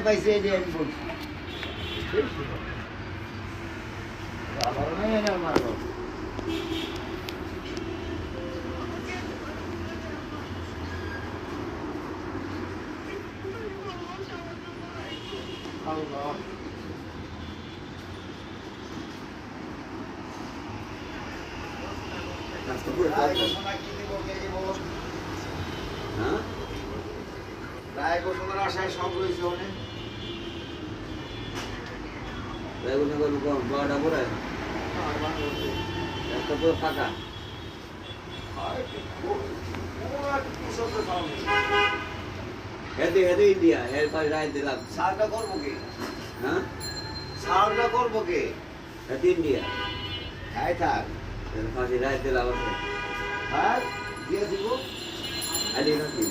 পাইছে এই যে আমি বলছি আবার নাই না মারবো আল্লাহ রাস্তা পুরো রায় ঘোষণা কি দিব কে দিব হ্যাঁ রায় ঘোষণার আশায় সব রয়েছে অনেক বেগুন বেগুন কম বড়টা পরে রাস্তা পুরো ফাঁকা হেঁটে হেঁটে ইন্ডিয়া এরপরে রায় দিলাম সারটা করবো কে হ্যাঁ সারটা করবো কে হেঁটে ইন্ডিয়া হ্যাঁ থাক ফাঁসি রায় দিলাম আর দিয়ে দিব আলি নাকি